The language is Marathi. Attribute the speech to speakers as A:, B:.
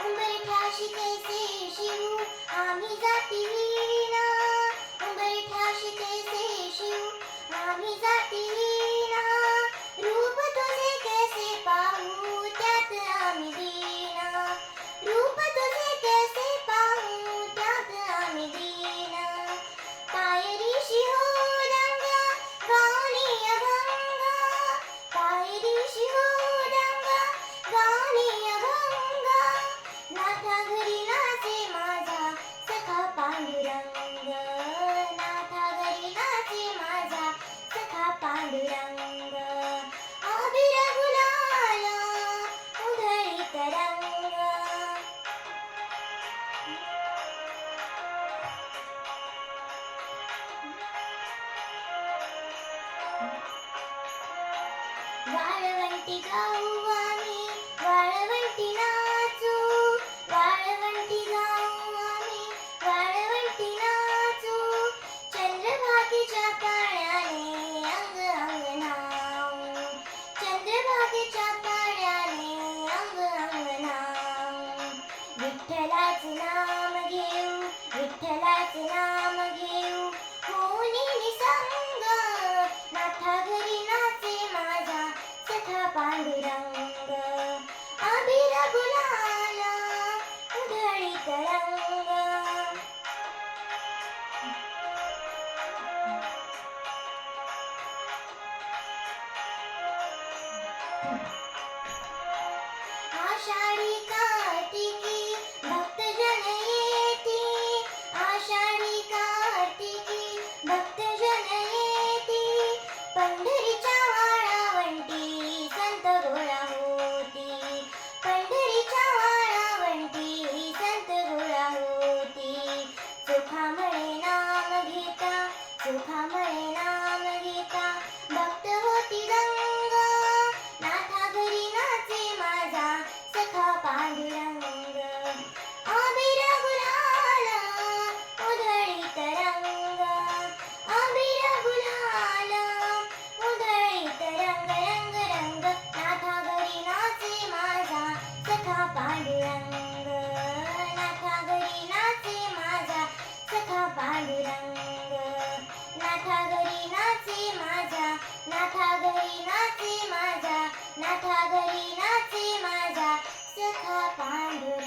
A: उंबरठ्याशी कैसे शिवू आम्ही जातीना, उंबरठ्याशी कैसे शिवू आम्ही जातीना, रूप तुझे कैसे पाहू त्यात आम्ही दीना, रूप तुझे कैसे पाहू त्यात आम्ही दीना, पायरीशी हो दंगा गाणी अभंगा, पायरीशी हो दंगा गाणी अभंगा, नाथा घरी नाचे माझा सखा पांडुरंग, नाथा घरी नाचे माझा सखा पांडुरंग, अबीर गुलाल उधळीत रंग. वाळवंटी गाऊ आम्ही वाळवंटी नाचू, वाळवंटी गाऊ आम्ही वाळवंटी नाचू, चंद्रभागेच्या पाण्याने अंग अंग न्हाऊ, चंद्रभागेच्या पाण्याने अंग अंग न्हाऊ, विठ्ठलाचे नाम घेऊ विठ्ठलाचे नाम घेऊ होनी निसंग, नाथा घरी नाचे माझा सखा पांडुरंग, अबीर गुलाल उधळीत रंग. आषाढी कार्तिकी भक्तजन येती, आषाढी कार्तिकी भक्तजन येती, पंढरीच्या वाळावंटी संत गोळा होती, पंढरीच्या वाळावंटी संत गोळा होती, सुखामळे नाम घेता सुखामळे नाम घेता भक्त होती दंग, नाथा घरी नाचे माझा सखा पांडुरंग, अबीर गुलाल उधळीत रंग, अबीर गुलाल उधळीत रंग रंग रंग, नाथा घरी नाचे माझा सखा पांडुरंग, नाथा घरी नाचे माझा सखा पांडुरंग, नाथा घरी नाचे माझा, नाथा घरी नाचे माझा, नाथा घरी नाचे माझा सखा पांडुरंग.